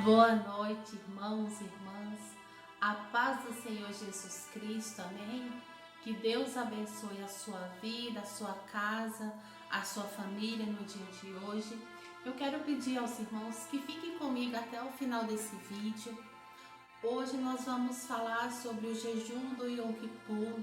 Boa noite, irmãos e irmãs. A paz do Senhor Jesus Cristo, amém? Que Deus abençoe a sua vida, a sua casa, a sua família no dia de hoje. Eu quero pedir aos irmãos que fiquem comigo até o final desse vídeo. Hoje nós vamos falar sobre o jejum do Yom Kippur,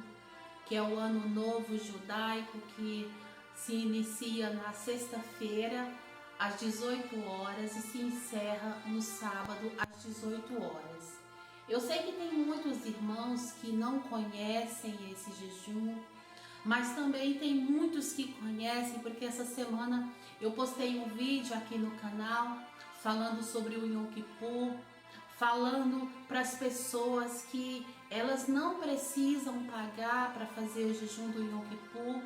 que é o ano novo judaico que se inicia na sexta-feira às 18 horas e se encerra no sábado às 18 horas. Eu sei que tem muitos irmãos que não conhecem esse jejum, mas também tem muitos que conhecem, porque essa semana eu postei um vídeo aqui no canal falando sobre o Yom Kippur, falando para as pessoas que elas não precisam pagar para fazer o jejum do Yom Kippur.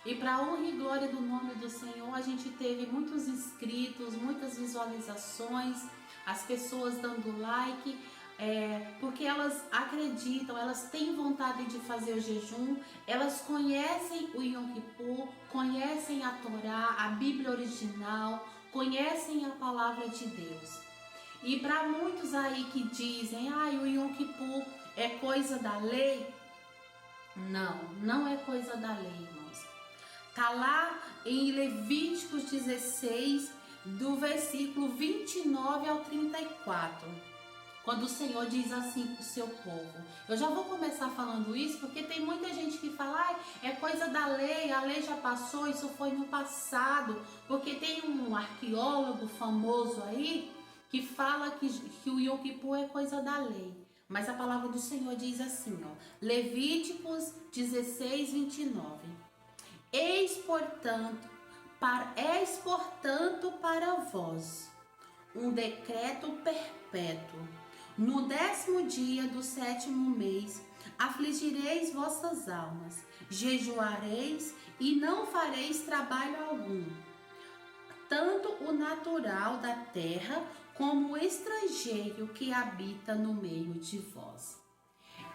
E para a honra e glória do nome do Senhor, a gente teve muitos inscritos, muitas visualizações, as pessoas dando like, porque elas acreditam, elas têm vontade de fazer o jejum, elas conhecem o Yom Kippur, conhecem a Torá, a Bíblia original, conhecem a palavra de Deus. E para muitos aí que dizem, o Yom Kippur é coisa da lei, não é coisa da lei, irmãos. Está lá em Levíticos 16, do versículo 29 ao 34, quando o Senhor diz assim para o seu povo. Eu já vou começar falando isso, porque tem muita gente que fala, é coisa da lei, a lei já passou, isso foi no passado, porque tem um arqueólogo famoso aí, que fala que o Yom Kippur é coisa da lei. Mas a palavra do Senhor diz assim, Levíticos 16, 29. Eis, portanto, para vós um decreto perpétuo. No 10º dia do 7º mês, afligireis vossas almas, jejuareis e não fareis trabalho algum, tanto o natural da terra como o estrangeiro que habita no meio de vós.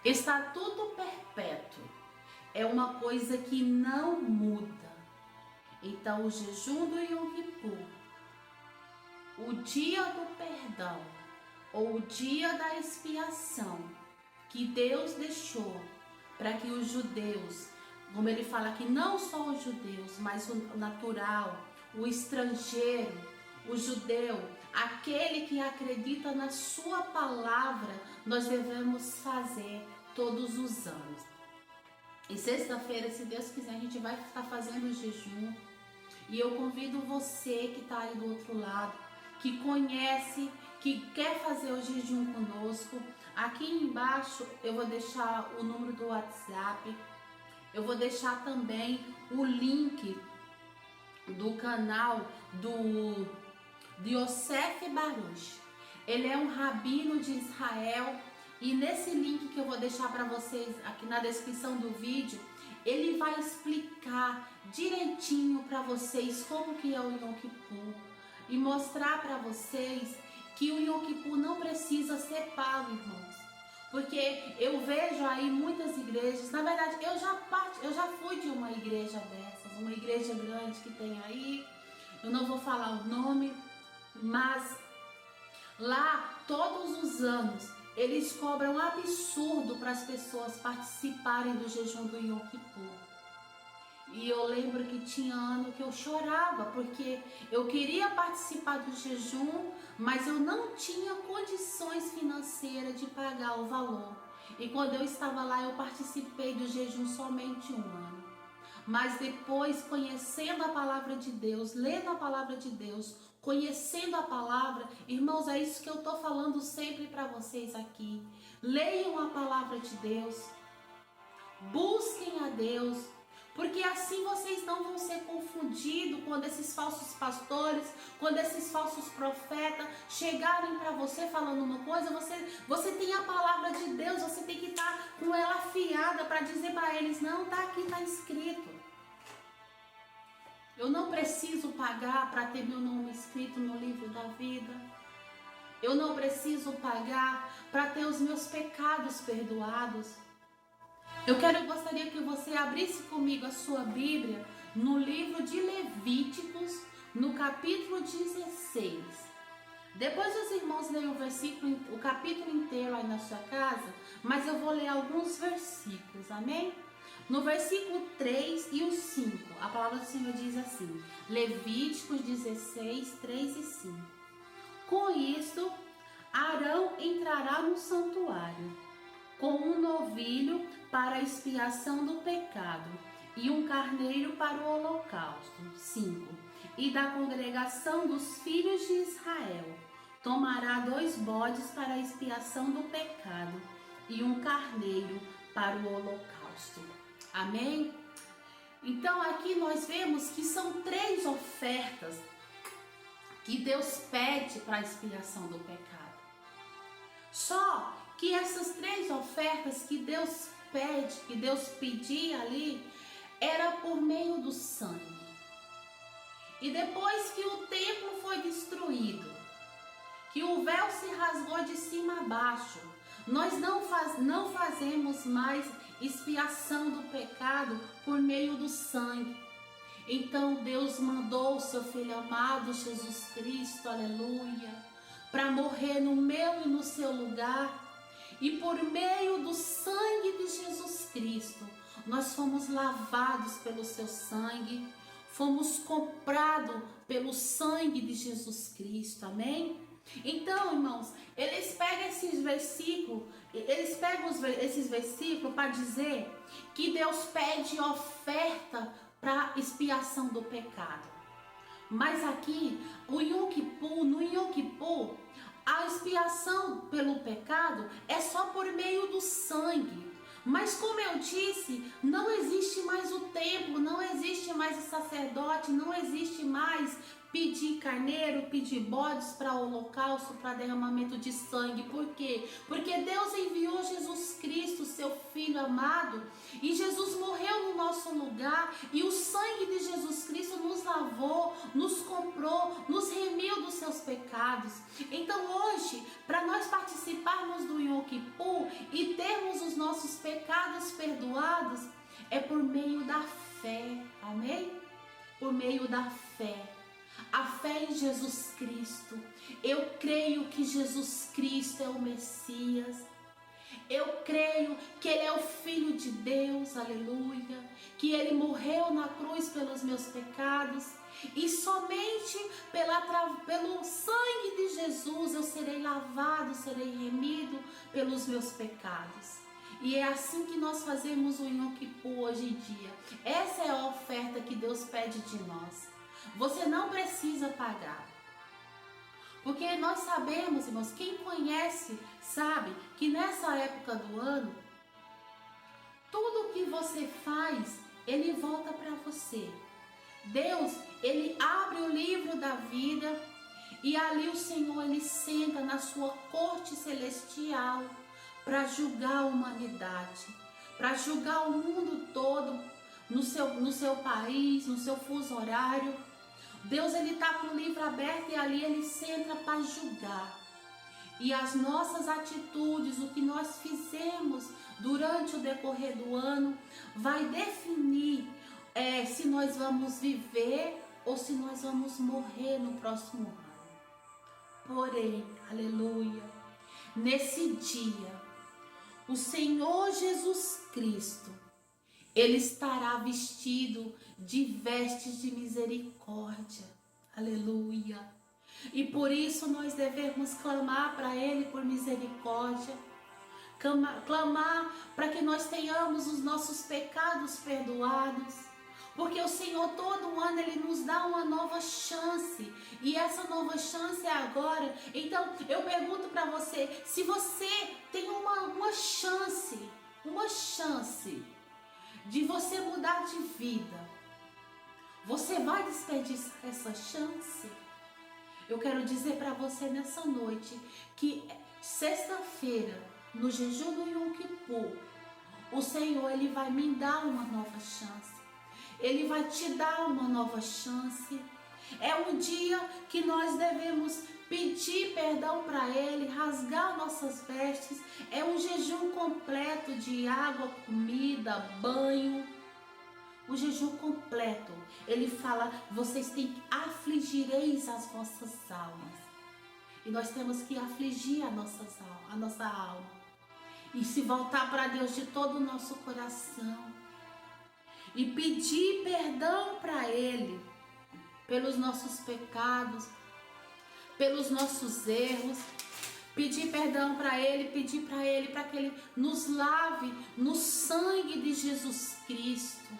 Estatuto perpétuo é uma coisa que não muda. Então, o jejum do Yom Kippur, o dia do perdão, ou o dia da expiação, que Deus deixou para que os judeus, como ele fala aqui, não só os judeus, mas o natural, o estrangeiro, o judeu, aquele que acredita na sua palavra, nós devemos fazer todos os anos. E sexta-feira, se Deus quiser, a gente vai estar fazendo o jejum. E eu convido você que está aí do outro lado, que conhece, que quer fazer o jejum conosco. Aqui embaixo eu vou deixar o número do WhatsApp. Eu vou deixar também o link do canal de Yosef Baruch. Ele é um rabino de Israel. E nesse link que eu vou deixar para vocês aqui na descrição do vídeo, ele vai explicar direitinho para vocês como que é o Yom Kippur e mostrar para vocês que o Yom Kippur não precisa ser pago, irmãos. Porque eu vejo aí muitas igrejas, na verdade eu já fui de uma igreja dessas, uma igreja grande que tem aí, eu não vou falar o nome, mas lá todos os anos eles cobram um absurdo para as pessoas participarem do jejum do Yom Kippur. E eu lembro que tinha ano que eu chorava, porque eu queria participar do jejum, mas eu não tinha condições financeiras de pagar o valor. E quando eu estava lá, eu participei do jejum somente um ano. Mas depois, conhecendo a palavra de Deus, lendo a palavra de Deus, conhecendo a palavra, irmãos, é isso que eu estou falando sempre para vocês aqui. Leiam a palavra de Deus, busquem a Deus, porque assim vocês não vão ser confundidos quando esses falsos pastores, quando esses falsos profetas chegarem para você falando uma coisa. Você tem a palavra de Deus, você tem que estar com ela afiada para dizer para eles, não, tá aqui, tá escrito. Eu não preciso pagar para ter meu nome escrito no livro da vida. Eu não preciso pagar para ter os meus pecados perdoados. Eu gostaria que você abrisse comigo a sua Bíblia no livro de Levíticos, no capítulo 16. Depois os irmãos leem o versículo, o capítulo inteiro aí na sua casa, mas eu vou ler alguns versículos, amém? No versículo 3 e o 5, a palavra do Senhor diz assim, Levíticos 16, 3 e 5. Com isto, Arão entrará no santuário, com um novilho para a expiação do pecado e um carneiro para o holocausto. 5. E da congregação dos filhos de Israel tomará 2 bodes para a expiação do pecado e um carneiro para o holocausto. Amém? Então aqui nós vemos que são 3 ofertas que Deus pede para a expiação do pecado. Só que essas 3 ofertas que Deus pede, que Deus pedia ali, era por meio do sangue. E depois que o templo foi destruído, que o véu se rasgou de cima a baixo, nós não fazemos mais expiação do pecado por meio do sangue. Então Deus mandou o seu Filho amado, Jesus Cristo, aleluia, para morrer no meu e no seu lugar. E por meio do sangue de Jesus Cristo, nós fomos lavados pelo seu sangue, fomos comprados pelo sangue de Jesus Cristo, amém? Então, irmãos, eles pegam esses versículos para dizer que Deus pede oferta para expiação do pecado. Mas aqui, no Yom Kippur, a expiação pelo pecado é só por meio do sangue. Mas como eu disse, não existe mais o templo, não existe mais o sacerdote, não existe mais pedir carneiro, pedir bodes para holocausto, para derramamento de sangue. Por quê? Porque Deus enviou Jesus Cristo, seu Filho amado, e Jesus morreu no nosso lugar, e o sangue de Jesus Cristo nos lavou, nos comprou, nos remiu dos seus pecados. Então hoje, para nós participarmos do Yom Kippur e termos os nossos pecados perdoados, é por meio da fé, amém? Por meio da fé. A fé em Jesus Cristo. Eu creio que Jesus Cristo é o Messias. Eu creio que Ele é o Filho de Deus, aleluia. Que Ele morreu na cruz pelos meus pecados. E somente pelo sangue de Jesus eu serei lavado, serei remido pelos meus pecados. E é assim que nós fazemos o Yom Kippur hoje em dia. Essa é a oferta que Deus pede de nós. Você não precisa pagar. Porque nós sabemos, irmãos, quem conhece sabe que nessa época do ano, tudo que você faz, Ele volta para você. Deus, Ele abre o livro da vida e ali o Senhor, Ele senta na sua corte celestial para julgar a humanidade, para julgar o mundo todo, no seu país, no seu fuso horário. Deus, Ele está com o livro aberto e ali Ele senta para julgar. E as nossas atitudes, o que nós fizemos durante o decorrer do ano, vai definir se nós vamos viver ou se nós vamos morrer no próximo ano. Porém, aleluia, nesse dia, o Senhor Jesus Cristo, Ele estará vestido de vestes de misericórdia. Aleluia. E por isso nós devemos clamar para Ele por misericórdia. Clamar para que nós tenhamos os nossos pecados perdoados. Porque o Senhor todo ano Ele nos dá uma nova chance. E essa nova chance é agora. Então eu pergunto para você, se você tem uma chance de você mudar de vida, você vai desperdiçar essa chance? Eu quero dizer para você nessa noite que sexta-feira, no jejum do Yom Kippur, o Senhor, Ele vai me dar uma nova chance. Ele vai te dar uma nova chance. É um dia que nós devemos pedir perdão para Ele, rasgar nossas vestes. É um jejum completo de água, comida, banho. O jejum completo. Ele fala, vocês afligireis as vossas almas. E nós temos que afligir a nossa alma. E se voltar para Deus de todo o nosso coração. E pedir perdão para Ele. Pelos nossos pecados. Pelos nossos erros. Pedir perdão para Ele. Pedir para Ele para que Ele nos lave no sangue de Jesus Cristo.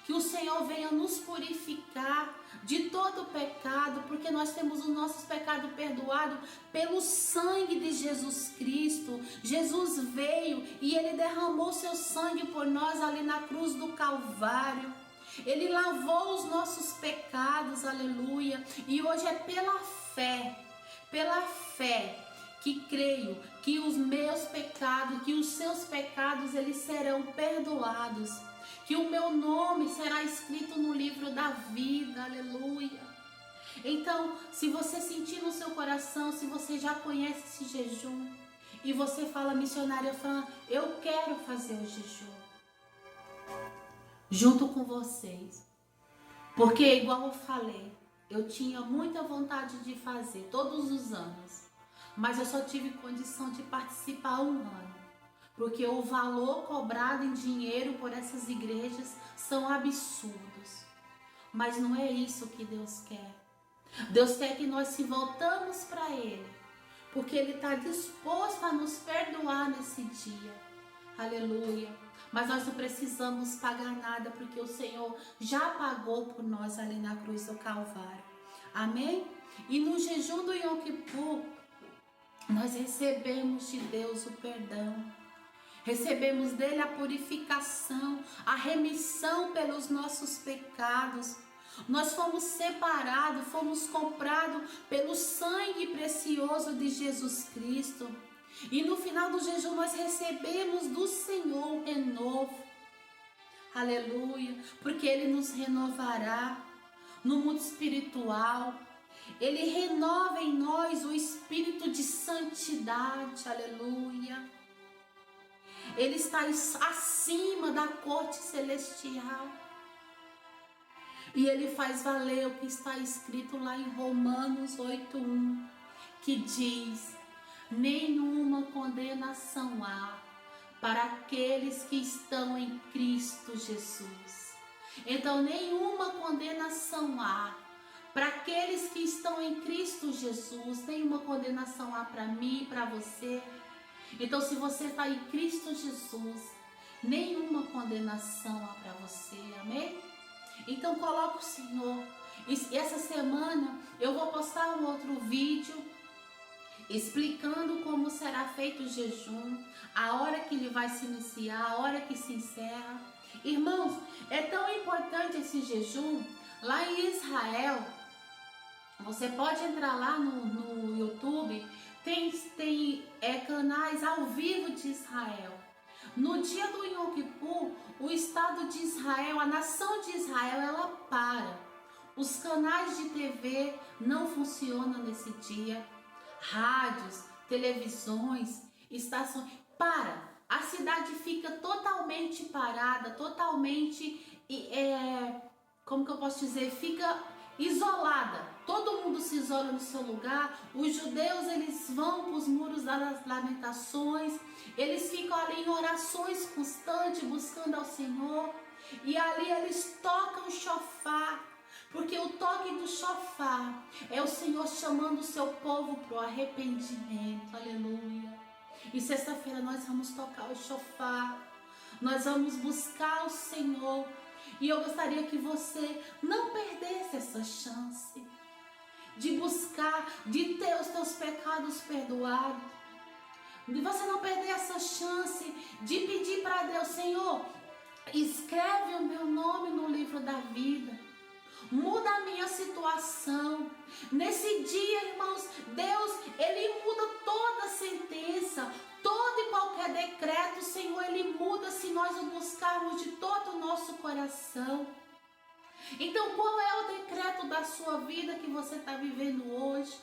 Que o Senhor venha nos purificar de todo pecado, porque nós temos os nossos pecados perdoados pelo sangue de Jesus Cristo. Jesus veio e Ele derramou seu sangue por nós ali na cruz do Calvário. Ele lavou os nossos pecados, aleluia. E hoje é pela fé que creio que os meus pecados, que os seus pecados, eles serão perdoados. Que o meu nome será escrito no livro da vida, aleluia. Então, se você sentir no seu coração, se você já conhece esse jejum, e você fala, missionária Fran, eu quero fazer o jejum, junto com vocês. Porque, igual eu falei, eu tinha muita vontade de fazer todos os anos, mas eu só tive condição de participar um ano. Porque o valor cobrado em dinheiro por essas igrejas são absurdos. Mas não é isso que Deus quer. Deus quer que nós se voltamos para Ele. Porque Ele está disposto a nos perdoar nesse dia. Aleluia. Mas nós não precisamos pagar nada, porque o Senhor já pagou por nós ali na cruz do Calvário. Amém? E no jejum do Yom Kippur, nós recebemos de Deus o perdão. Recebemos dele a purificação, a remissão pelos nossos pecados. Nós fomos separados, fomos comprados pelo sangue precioso de Jesus Cristo. E no final do jejum nós recebemos do Senhor um renovo. Aleluia, porque Ele nos renovará no mundo espiritual. Ele renova em nós o espírito de santidade. Aleluia. Ele está acima da corte celestial. E Ele faz valer o que está escrito lá em Romanos 8:1, que diz: nenhuma condenação há para aqueles que estão em Cristo Jesus. Então, nenhuma condenação há para aqueles que estão em Cristo Jesus. Nenhuma condenação há para mim, para você. Então, se você está em Cristo Jesus, nenhuma condenação há para você, amém? Então, coloca o Senhor. E essa semana eu vou postar um outro vídeo explicando como será feito o jejum, a hora que ele vai se iniciar, a hora que se encerra. Irmãos, é tão importante esse jejum. Lá em Israel, você pode entrar lá no YouTube. Tem canais ao vivo de Israel. No dia do Yom Kippur, o Estado de Israel, a nação de Israel, ela para. Os canais de TV não funcionam nesse dia. Rádios, televisões, estações, para. A cidade fica totalmente parada, totalmente, como que eu posso dizer, fica isolada. Todo mundo se isola no seu lugar. Os judeus, eles vão para os muros das lamentações. Eles ficam ali em orações constantes, buscando ao Senhor. E ali eles tocam o shofar. Porque o toque do shofar é o Senhor chamando o seu povo para o arrependimento. Aleluia. E sexta-feira nós vamos tocar o shofar. Nós vamos buscar o Senhor. E eu gostaria que você não perdesse essa chance de buscar, de ter os teus pecados perdoados. De você não perder essa chance de pedir para Deus: Senhor, escreve o meu nome no livro da vida. Muda a minha situação. Nesse dia, irmãos, Deus, Ele muda toda sentença, todo e qualquer decreto. Senhor, Ele muda se nós o buscarmos de todo o nosso coração. Então, qual é o decreto da sua vida que você está vivendo hoje?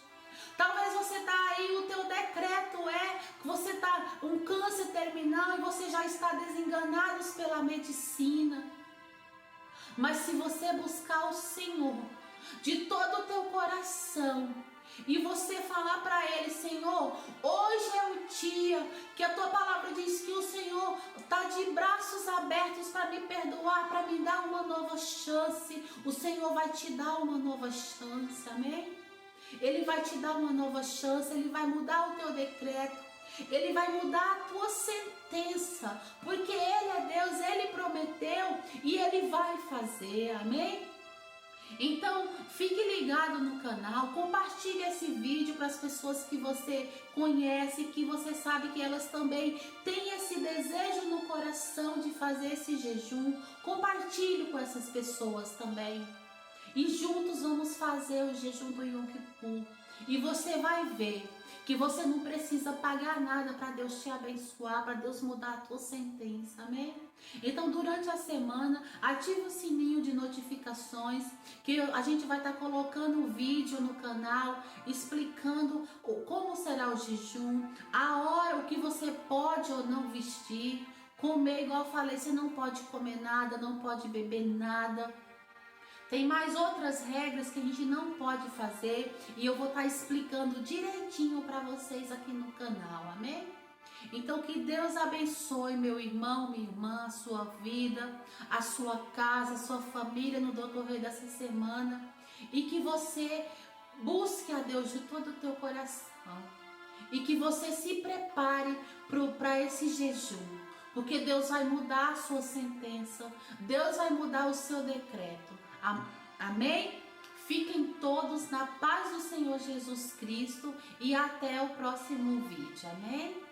Talvez você está aí, o teu decreto é que você está um câncer terminal e você já está desenganado pela medicina. Mas se você buscar o Senhor de todo o teu coração e você falar para ele: Senhor, hoje é o dia que a tua palavra diz que o Senhor está de braços abertos para me perdoar, para me dar uma nova chance. O Senhor vai te dar uma nova chance, amém? Ele vai te dar uma nova chance, ele vai mudar o teu decreto, ele vai mudar a tua sentença, porque ele é Deus, ele prometeu e ele vai fazer, amém? Então, fique ligado no canal, compartilhe esse vídeo para as pessoas que você conhece, que você sabe que elas também têm esse desejo no coração de fazer esse jejum. Compartilhe com essas pessoas também. E juntos vamos fazer o jejum do Yom Kippur. E você vai ver que você não precisa pagar nada para Deus te abençoar, para Deus mudar a tua sentença, amém? Então, durante a semana, ative o sininho de notificações, que a gente vai estar colocando um vídeo no canal, explicando como será o jejum, a hora, o que você pode ou não vestir, comer, igual eu falei, você não pode comer nada, não pode beber nada. Tem mais outras regras que a gente não pode fazer e eu vou estar explicando direitinho para vocês aqui no canal, amém? Então que Deus abençoe meu irmão, minha irmã, a sua vida, a sua casa, a sua família no decorrer dessa semana e que você busque a Deus de todo o teu coração e que você se prepare para esse jejum, porque Deus vai mudar a sua sentença, Deus vai mudar o seu decreto. Amém? Fiquem todos na paz do Senhor Jesus Cristo e até o próximo vídeo. Amém?